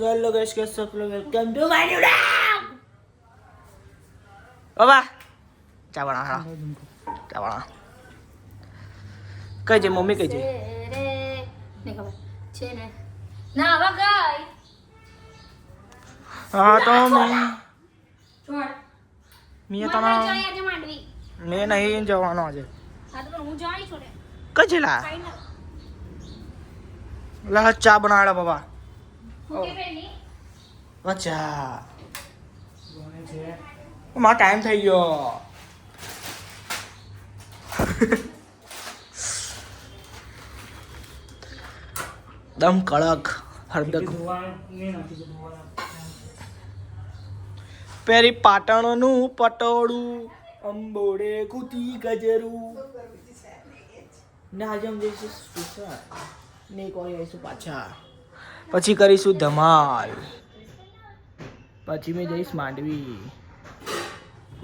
તો hello guys કેસ આપ લોગ welcome to my new vlog બાબા ચા બના ચા બના કઈ છે મમ્મી કઈ છે નહીં ખબર છે ને ના હવે ગઈ હા તો મેં છોડ મેં મને તને જાય આજે માંડવી મેં નહીં જવાનો આજે હા તો હું જાય છોડે કઈ છે લા ફાઈનલ લા ચા બનાવડા બાબા ઓકે બેની અચ્છા મારો ટાઈમ થઈ ગયો દમ કડક હરદક પેરી પાટણનું પટોળું અંબોડે કૂતી ગજરું ને આજે અમે જઈશું સુસા ને કોઈ આવીશું પાછા પછી કરીશું ધમાલ પછી મેં જઈશ માંડવી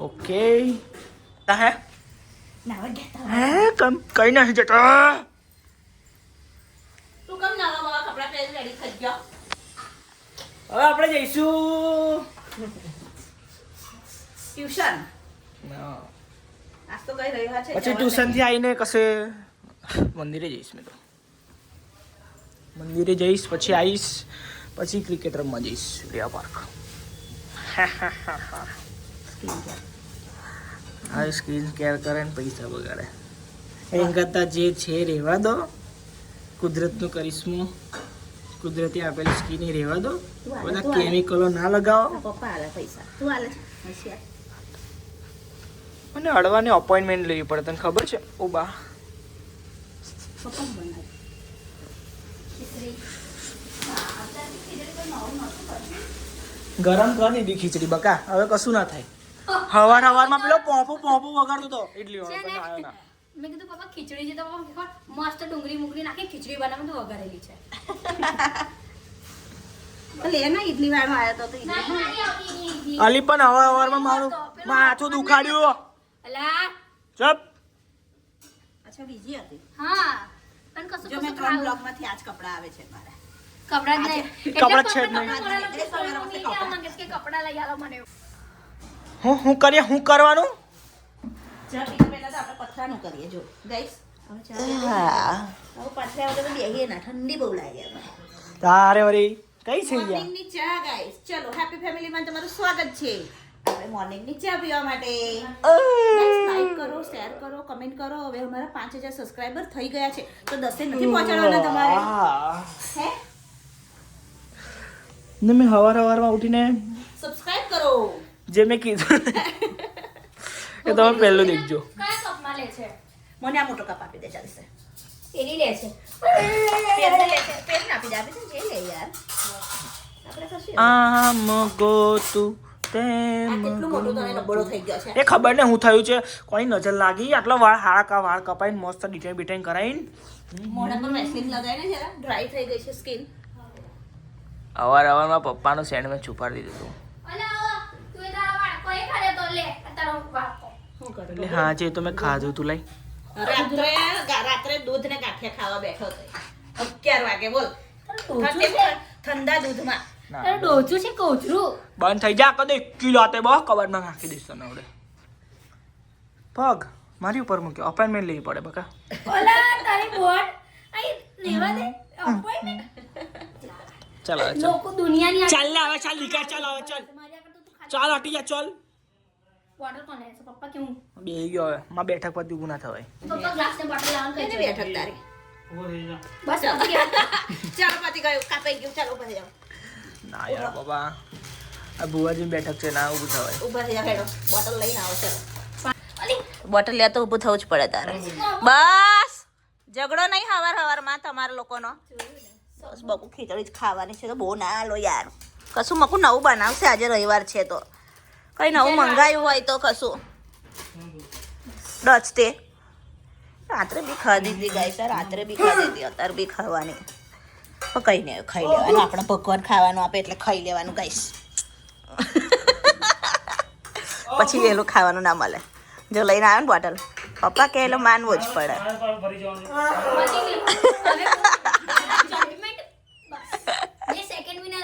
ઓકે હે ના ગયા હે કઈ નથી જતા તું કેમ નવા નવા કપડા પહેરી રેડી થઈ ગયો હવે આપણે જઈશું ટ્યુશન આજ તો કઈ રહ્યો છે પછી ટ્યુશન થી આવીને કશે મંદિરે જઈશ મેં તો મંદિરે જઈશ પછી આવીશ પછી ક્રિકેટ રમવા જઈશ રિયા પાર્ક હા સ્કિન કેર કરે ને પૈસા બગાડે એમ કરતાં જે છે રહેવા દો કુદરતનું કરિશ્મો કુદરતી આપેલી સ્કિન એ રહેવા દો બધા કેમિકલો ના લગાવો પપ્પા આલે પૈસા તું આલે છે હોશિયાર મને અડવાની અપોઇન્ટમેન્ટ લેવી પડે તને ખબર છે ઓ બા પપ્પા બનાવે ગરમ કરી દીધી ખીચડી બકા હવે કશું ના થાય હવારમાં પેલો પોપું વગાડતો હતો ઇડલી વાળો પણ આવ્યો ના મેં કીધું પપ્પા ખીચડી છે તો પપ્પા મસ્ત ડુંગળી મુગરી નાખી ખીચડી બનાવે તો વઘારેલી છે લે ના ઈડલી વાળો આવ્યો તો ઈડલી અલી પણ હવારમાં મારું માથું દુખાડ્યું અલા ચપ અચ્છા બીજી હતી હા પણ કશું જો મેં કશું 3 ખાવું. બ્લોકમાંથી આજ કપડા આવે છે મારા કપડાં જ નહીં કપડાં જ છે જ નહીં. કપડા લઈ આવો મને હું કરીએ હું કરવાનું ચા પીતા પહેલા તો આપણે પથરાનું કરીએ જો ગાઈસ હવે ચા હવે પથરા વગર તો બેહીએ ના ઠંડી બહુ લાગે હવે તારે વળી કઈ છે યાર મોર્નિંગની ચા ગાઈસ ચલો હેપી ફેમિલીમાં તમારું સ્વાગત છે આપણે મોર્નિંગની ચા પીવા માટે ગાઈસ લાઈક કરો શેર કરો કમેન્ટ કરો હવે અમારા 5000 સબસ્ક્રાઇબર થઈ ગયા છે તો 10 નથી પહોંચાડવાના તમારે હે ને મેં હવારમાં ઉઠીને સબસ્ક્રાઇબ કરો જે મેં કીધું એ તમે પહેલું દેખજો કયા કપમાં લે છે મને આ મોટો કપ આપી દે ચાલશે એની લે છે પેરને લે છે પેરને આપી દે જે લે યાર આપણે કશું આમ ગોતું આ તેમ કેટલું મોટું તને લબડો થઈ ગયો છે એ ખબર ને હું થયું છે કોઈ નજર લાગી આટલા વાળ કપાઈને મસ્ત ડિઝાઇન બિટાઈન કરાઈને મોઢા પર વેસ્લિન લગાવીને જરા ડ્રાય થઈ ગઈ છે સ્કિન હવારમાં પપ્પાનું સેન્ડ મેં છુપાડી દીધું અલા તું એ તારા વાળ કોઈ ખાલે તો લે તારો વાળ શું કરું એટલે હા જે તો મેં ખાધું તું લઈ રાત્રે દૂધ ને ગાંઠિયા ખાવા બેઠો હતો 11 વાગે બોલ ઠંડા દૂધમાં તારું ડોચું છે કોચરું બંધ થઈ જા કદે 1 કિલો આતે બહુ કબરમાં નાખી દઈશ તને હવે પગ મારી ઉપર મૂક્યો અપોઇન્ટમેન્ટ લેવી પડે બકા ઓલા તારી બોર્ડ આઈ લેવા દે અપોઇન્ટમેન્ટ ચાલ હવે ચાલ લોકો દુનિયાની ચાલ લે હવે ચાલ નીકળ ચાલ હવે ચાલ માર્યા કરતો તું ખાલી ચાલ હટી જા ચાલ બોટલ કોને છે પપ્પા કેવું બેહી ગયો હવે માં બેઠક પર ઊભું ના થવાય પપ્પા ગ્લાસ ને બોટલ લાવવાનું કઈ કઈ બેઠક તારી બસ પતી ગયા. ચાલો પતી ગયું કાપાઈ ગયું ચાલો ઉભા થઈ જાઓ ના યાર બાબા આ ભુવાજી બેઠક છે ના ઊભું થવાય ઉભા થઈ જાઓ હેડો બોટલ લઈને આવો ચાલો અલી બોટલ લે તો ઊભું થવું જ પડે તારે બસ ઝઘડો નહીં હવારમાં તમારા લોકોનો બસ બકુ ખીચડી જ ખાવાની છે તો બહુ ના લો યાર કશું મકુ નવું બનાવશે આજે રવિવાર છે તો કઈ નવું મંગાયું હોય તો કશું ડચ તે રાત્રે બી ખાધી હતી ગાય સર રાત્રે બી ખાધી હતી અત્યારે બી ખાવાની પણ કઈ નહીં ખાઈ લેવાનું આપણે ભગવાન ખાવાનું આપે એટલે ખાઈ લેવાનું ગાઈસ પછી વહેલું ખાવાનું ના મળે જો લઈને આવ્યો ને બોટલ પપ્પા કે એટલે માનવું જ પડે પતી ગયું. હવે judgment બસ. જે second winner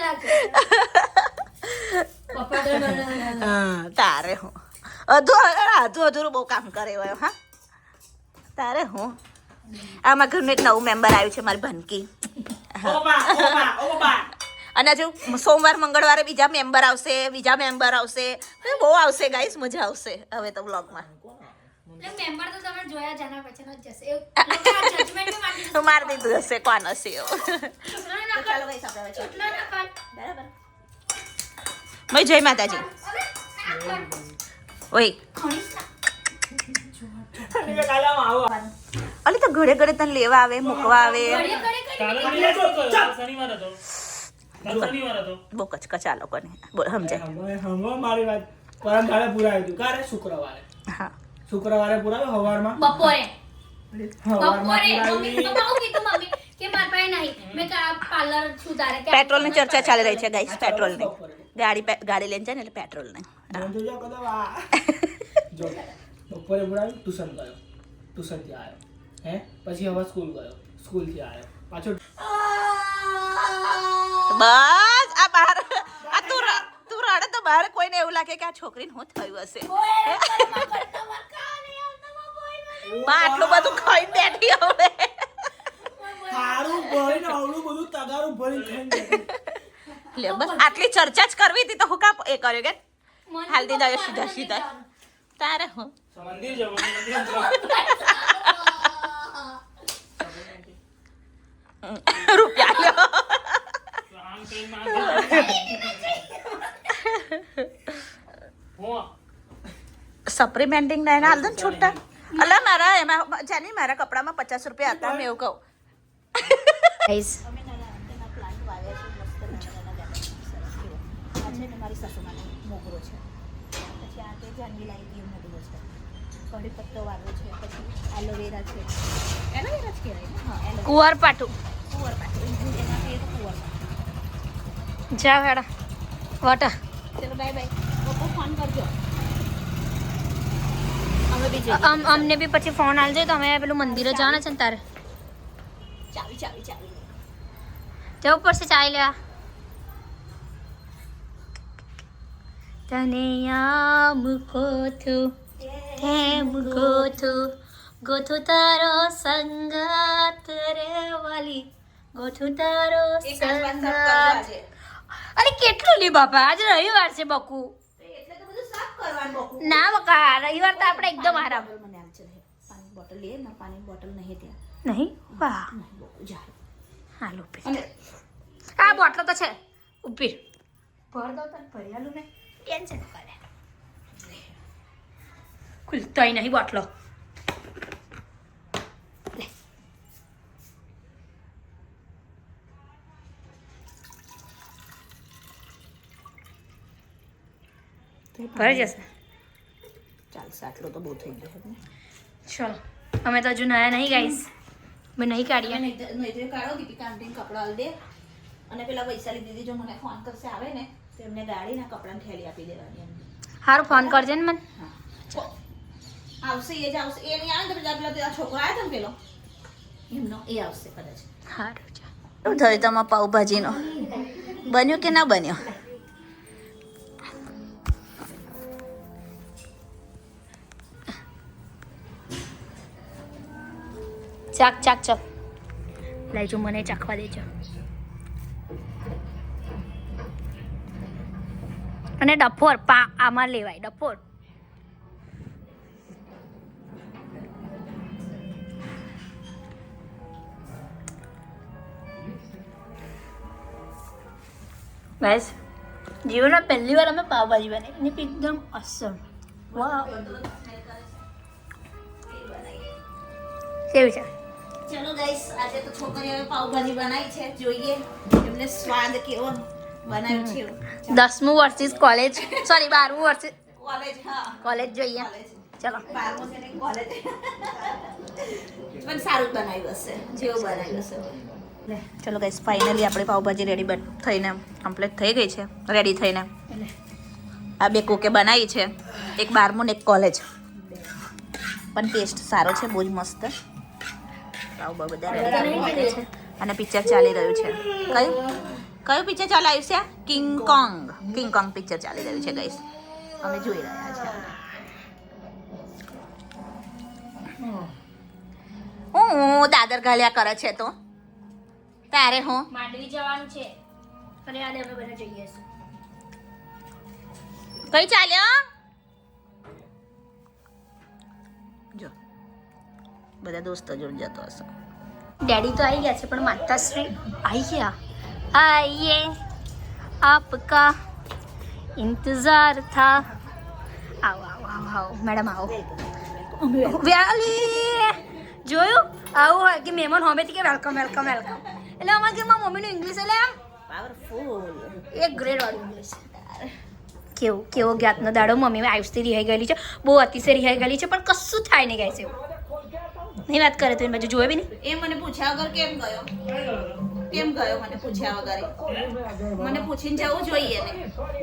હા તારે હું અધૂરું બહુ કામ કરે હોય હા તારે હું આમાં ઘરનું એક નવું મેમ્બર આવ્યું છે મારી ભનકી અને હજુ સોમવાર મંગળવારે બીજા મેમ્બર આવશે બહુ આવશે ગાઈસ મજા આવશે હવે તો બ્લોગમાં મેમ્બર તો તમે જોયા જાના પછી જ જશે જજમેન્ટ મારી દીધું હશે કોણ હશે એવું ચાલો ગાઈસ આપણે બરાબર ભાઈ જય માતાજી ઓય અલી તો ઘડે ઘડે તને લેવા આવે મૂકવા આવે બહુ કચકચ આ લોકોને બોલ સમજાય મારી વાત પરમ દાડે પુરાવ્યું હતું ક્યારે હા શુક્રવારે પુરાવ્યું હવારમાં બપોરે પુરાવી પેટ્રોલની ચર્ચા ચાલી રહી છે ગાઈસ પેટ્રોલની ગાડી લઈને જાય ને એટલે પેટ્રોલની જોજો કદો જો બપોરે પુરાવ્યું ટ્યુશન થી આવ્યો હે પછી હવે સ્કૂલ થી આવ્યો પાછો બસ આ બહાર આ તું રડે તો બહાર કોઈને એવું લાગે કે આ છોકરીને શું થયું હશે આટલું બધું ખાઈ બેઠી હવે સારું ભરીને આવડું બધું તગારું ભરીને ખાઈને લે બસ આટલી ચર્ચા જ કરવી હતી તો હું કા એ કર્યો કે હાલતી જાય સીધા તારે હું મંદિર જવું રૂપિયા લ્યો સપ્લિમેન્ટિંગ ના હાલ દે છૂટા અલા મારા એમાં જાની મારા કપડામાં 50 રૂપિયા હતા મેં એવું કહું ગાઈસ મારી સાસુમાનો મોગરો છે પછી આ તે જાનવી લાવી દીધું મોગરો છે કઢી પત્તો વાળો છે પછી એલોવેરા છે એલોવેરા જ કહેવાય ને હા કુંવરપાટું એનાથી એક કુંવર જા હેડા વાટા ચલો બાય બાય પપ્પા ફોન કરજો અમે બીજે અમને બી પછી ફોન આલજો તો અમે પેલું મંદિરે જવાના છે ને તારે ચાવી જવું પડશે ચાય લેવા તને યામ ગોથું તારો સંગાત રે વાલી ગોથું તારો સંગાત અરે કેટલું લી બાપા આજે રવિવાર છે બકુ એટલે તો બધું સાફ કરવાનું બકુ ના બકા રવિવાર તો આપણે એકદમ આરામ મને આમ છે પાણી બોટલ લે ના પાણી બોટલ નહીં ત્યાં નહીં વાહ નહીં બકુ જા હાલો પી અને આ બોટલ તો છે ઉપી ભર દો તને ભર્યાલું ને ટેન્શન કરે ખુલતોય નહીં બોટલો લે ભરી જશે ચાલશે આટલો તો બહુ થઈ ગયો ને ચલો અમે તો હજુ નયા નહીં ગાઈસ મેં નહીં કાઢીએ નહીં કાઢો દીપિકા આંટીને કપડાં આલ દે અને પેલા વૈશાલી દીદી જો મને ફોન કરશે આવે ને તો એમને ગાડીના કપડાની થેલી આપી દેવાની એમને સારું ફોન કરજે ને મને હા આવશે એ જ આવશે એ નહીં આવે ને તો પેલા પેલા છોકરો આવ્યો હતો ને પેલો એમનો એ આવશે કદાચ સારું ચાલ શું થયું તમારા પાઉભાજીનો બન્યું કે ના બન્યો ચાક લાઈજો મને ચાખવા દેજો અને ડફોર આમાં લેવાય ડફોર ગાઈસ જીવનમાં પહેલી વાર અમે પાવભાજી બનાવી અને એકદમ અસમ વાહ કેવી છે ચલો ગાઈસ આજે તો છોકરીઓએ પાવભાજી બનાવી છે જોઈએ એમને સ્વાદ કેવો બનાવ્યું છે 10મું વર્ષ કોલેજ સોરી 12મું વર્ષ કોલેજ હા કોલેજ જોઈએ ચલો 12મું છે ને કોલેજ પણ સારું બનાવ્યું હશે જેવું બનાવ્યું હશે ચલો ગાઈસ ફાઇનલી આપણે પાવભાજી રેડી થઈને કમ્પ્લીટ થઈ ગઈ છે રેડી થઈને આ બે કોકે બનાવી છે એક 12મું ને એક કોલેજ પણ ટેસ્ટ સારો છે બહુ જ મસ્ત પાવ બધા રેડી છે અને પિક્ચર ચાલી રહ્યું છે કયું કયું પિક્ચર ચાલાયું છે? કિંગ કોંગ પિક્ચર ચાલી રહ્યું છે ગાઈસ. અમે જોઈ રહ્યા છે. હું દાદર ઘાલ્યા કરે છે તો તારે હું માંડવી જવાનું છે અને આને અમે બધા જઈએ છીએ. કઈ ચાલ્યો? જો બધા દોસ્તો જોડે જતો હશે. ડેડી તો આવી ગયા છે પણ માતાશ્રી આવી ગયા. આइए आपका इंतजार था. આવો આવો આવો આવો મેડમ આવો. વ્યાલી જોયું આવું હોય કે મહેમાન હોમેથી કે વેલકમ વેલકમ વેલકમ એટલે અમારા ઘરમાં મમ્મીનું ઇંગ્લિશ એટલે આમ પાવરફુલ એક ગ્રેડ વાળું ઇંગ્લિશ. કેવો જ્ઞાતનો દાડો મમ્મી આયુષથી રિહાઈ ગયેલી છે, બહુ અતિશય રિહાઈ ગયેલી છે પણ કશું થાય નહીં ગાય છે એવું નહીં વાત કરે તો એની બાજુ જોવે બી નહીં. એ મને પૂછ્યા વગર કેમ ગયો મને પૂછ્યા વગર? મને પૂછીને જવું જોઈએ ને.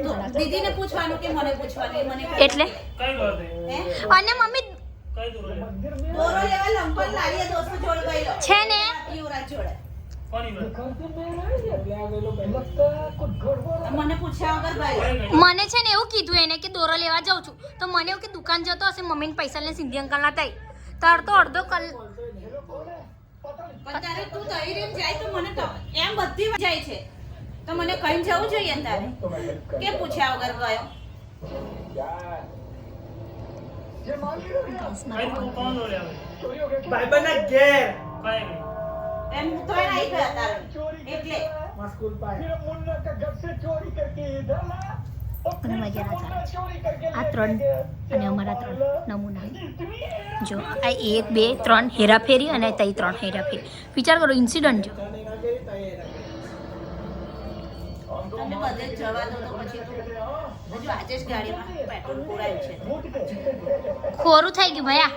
તો દીદીને પૂછવાનું કે મને પૂછવાનું? મને એટલે અને મમ્મી દોરો લેવા લંપન લાવીએ દોસ્તો જોડ ગયેલો છે ને યુવરાજ જોડે. મને પૂછ્યા વગર ગયો. મને છે ને એવું કીધું એને કે દોરો લેવા જાઉં છું તો મને એવું કે દુકાન જતો હશે મમ્મીને પૈસા લઈને સિંધી અંકલ ના થાય તાર તો અડધો પણ તારે તું તઈ રીત જાય તો મને તો એમ બધી જાય છે તો મને કઈ જવું જોઈએ ને તારે કે પૂછ્યા વગર ગયો. ભાઈબંધના ઘેર એમ તો એ નહીં ગયા તારે એટલે અને મજા ના ચાલે છે. આ 3 અને અમારા 3 નમૂના જો આ 1 2 3 હેરાફેરી અને તઈ 3 હેરાફેરી. વિચાર કરો ઇન્સિડન્ટ જો તમે બધે જ જવા દો તો પછી તું હજુ આજે જ ગાડીમાં પેટ્રોલ પુરાયું છે. કોરું થઈ ગયું ભયા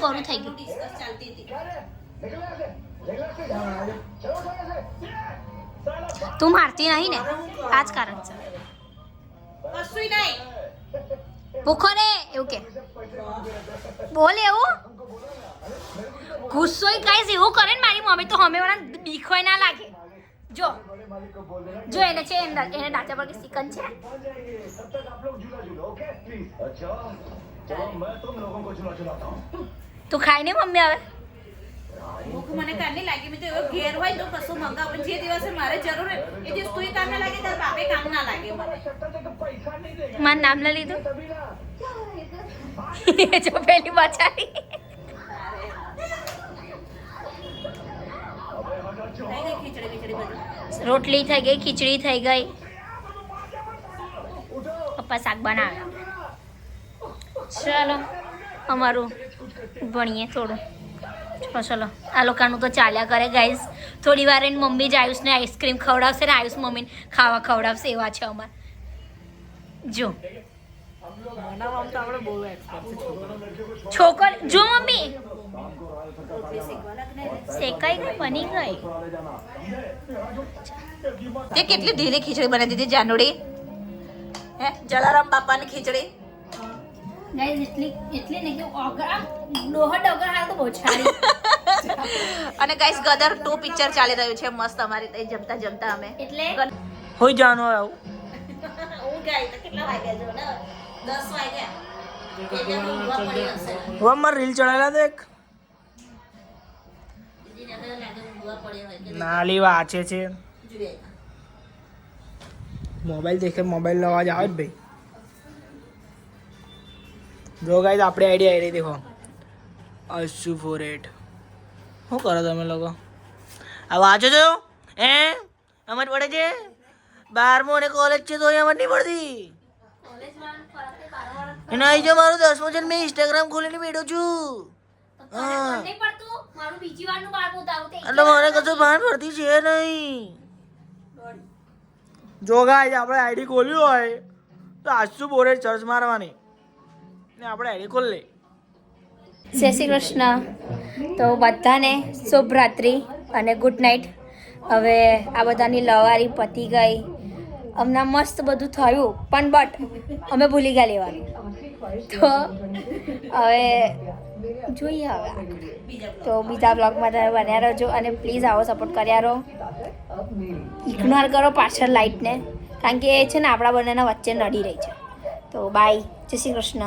કોરું થઈ ગયું. ડિસ્કસ ચાલતી હતી. તું મારતી નહીં ને આ જ કારણ છે. કશું નહીં. ભૂખો રે એવું કે બોલ એવું ગુસ્સોય કાંઈ એવું કરે ને મારી મમ્મી તો હમે વાળા બીખોય ના લાગે. જો એને છે એને ડાચા પર કે સિકન છે. તું ખાઈ ને મમ્મી આવે ભૂખ મને કારની લાગી. મેં તો એવો ઘેર હોય તો કશું મંગાવું. જે દિવસે મારે જરૂર હોય એ દિવસ તું કામ ના લાગે તાર બાપે કામ ના લાગે મને. મારું નામ ના લીધું જો પેલી બચારી થઈ ગઈ ખીચડી બધી. રોટલી થઈ ગઈ ખીચડી થઈ ગઈ. પપ્પા શાક બનાવે. ચાલો અમારું ભણીએ થોડું. ચલો આ લોકોનું તો ચાલ્યા કરે ગાઈઝ. થોડી વાર એની મમ્મી જ આયુષને આઈસ્ક્રીમ ખવડાવશે ને આયુષ મમ્મીને ખાવા ખવડાવશે એવા છે અમારે. જો છોકરી જો મમ્મી શેકાઈ ગઈ બની ગઈ. તે કેટલી ઢીલી ખીચડી બનાવી દીધી જાનુડી. હે જલારામ બાપાની ખીચડી. એટલી ને કે ડોહર ડોગર હાલ તો બહુ છાડી. અને ગાઈસ ગદર 2 પિક્ચર ચાલી રહ્યું છે મસ્ત અમારી તઈ જમતા અમે. એટલે હોય જાણો આવું હું ગાઈ તો કેટલા વાગ્યા જો ને 10 વાગ્યા. એટલે હું ઊંઘવા પડી હશે. હવે મારે રીલ ચડાવેલા તો એક દીદીને તો લાગે ઊંઘવા પડી હોય કે નાલી વાંચે છે. જોઈએ. મોબાઈલ દેખે મોબાઈલ નો અવાજ આવે જ ભાઈ. જો ગાઈસ આપણે આઈડિયા આવી દેખો અશુ 48 શું કરો તમે લોકો? આ વાંચો છો હે? અમારે પડે છે 12મું અને કોલેજ છે તો અમારે નહીં પડતી. એના આવી જો મારું 10મું છે મેં ઇન્સ્ટાગ્રામ ખોલીને બેઠો છું. હા એટલે મને કશું ભાન પડતી છે નહીં. જો ગાઈસ આપણે આઈડી ખોલ્યું હોય તો આશુ 48 સર્ચ મારવાની ને આપણે આઈડી ખોલી લે. જય શ્રી કૃષ્ણ. તો બધાને શુભ રાત્રિ અને ગુડ નાઇટ. હવે આ બધાની લવારી પતી ગઈ. અમને મસ્ત બધું થયું પણ બટ અમે ભૂલી ગયા લેવાનું. તો હવે જોઈએ હવે તો બીજા બ્લોગમાં તમે બન્યા રહેજો અને પ્લીઝ આવો સપોર્ટ કર્યા રહો. ઇગ્નોર કરો પાછળ લાઇટને, કારણ કે એ છે ને આપણા બંનેના વચ્ચે નડી રહી છે. તો બાય, જય શ્રી કૃષ્ણ.